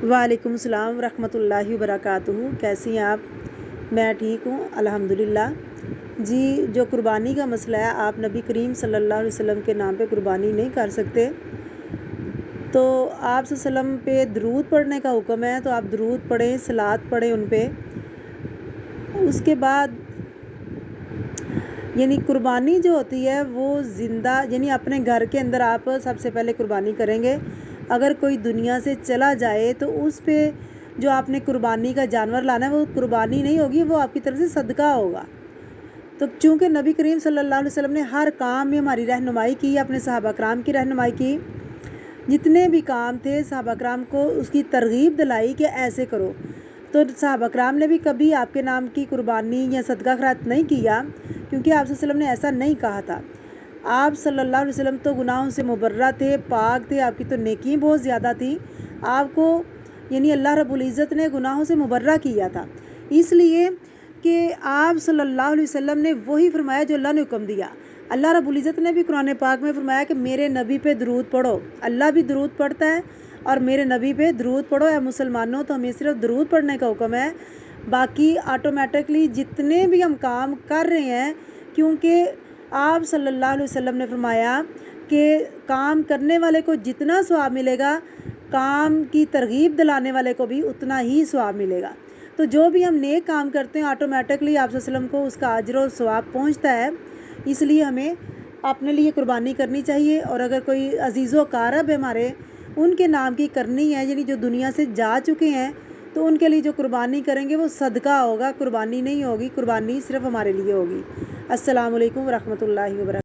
وعلیکم السلام ورحمۃ اللہ وبرکاتہ۔ کیسی ہیں آپ؟ میں ٹھیک ہوں الحمدللہ۔ جی، جو قربانی کا مسئلہ ہے، آپ نبی کریم صلی اللہ علیہ وسلم کے نام پہ قربانی نہیں کر سکتے، تو آپ صلی اللہ علیہ وسلم پہ درود پڑھنے کا حکم ہے، تو آپ درود پڑھیں، صلوات پڑھیں ان پہ۔ اس کے بعد یعنی قربانی جو ہوتی ہے وہ زندہ، یعنی اپنے گھر کے اندر آپ سب سے پہلے قربانی کریں گے۔ اگر کوئی دنیا سے چلا جائے تو اس پہ جو آپ نے قربانی کا جانور لانا ہے وہ قربانی نہیں ہوگی، وہ آپ کی طرف سے صدقہ ہوگا۔ تو چونکہ نبی کریم صلی اللہ علیہ وسلم نے ہر کام میں ہماری رہنمائی کی، اپنے صحابہ کرام کی رہنمائی کی، جتنے بھی کام تھے صحابہ کرام کو اس کی ترغیب دلائی کہ ایسے کرو۔ تو صحابہ کرام نے بھی کبھی آپ کے نام کی قربانی یا صدقہ خیرات نہیں کیا، کیونکہ آپ صلی اللہ علیہ وسلم نے ایسا نہیں کہا تھا۔ آپ صلی اللہ علیہ وسلم تو گناہوں سے مبرہ تھے، پاک تھے، آپ کی تو نیکی بہت زیادہ تھی، آپ کو یعنی اللہ رب العزت نے گناہوں سے مبرہ کیا تھا، اس لیے کہ آپ صلی اللہ علیہ وسلم نے وہی فرمایا جو اللہ نے حکم دیا۔ اللہ رب العزت نے بھی قرآن پاک میں فرمایا کہ میرے نبی پہ درود پڑھو۔ اللہ بھی درود پڑھتا ہے اور میرے نبی پہ درود پڑھو۔ اے مسلمانوں، تو ہمیں صرف درود پڑھنے کا حکم ہے، باقی آٹومیٹکلی جتنے بھی ہم کام کر رہے ہیں، کیونکہ آپ صلی اللہ علیہ وسلم نے فرمایا کہ کام کرنے والے کو جتنا ثواب ملے گا، کام کی ترغیب دلانے والے کو بھی اتنا ہی ثواب ملے گا۔ تو جو بھی ہم نیک کام کرتے ہیں آٹومیٹکلی آپ صلی اللہ علیہ وسلم کو اس کا اجر و ثواب پہنچتا ہے، اس لیے ہمیں اپنے لیے قربانی کرنی چاہیے۔ اور اگر کوئی عزیز و اقارب ہے ہمارے، ان کے نام کی کرنی ہے، یعنی جو دنیا سے جا چکے ہیں، تو ان کے لیے جو قربانی کریں گے وہ صدقہ ہوگا، قربانی نہیں ہوگی، قربانی صرف ہمارے لیے ہوگی۔ السلام علیکم ورحمۃ اللہ وبرکاتہ۔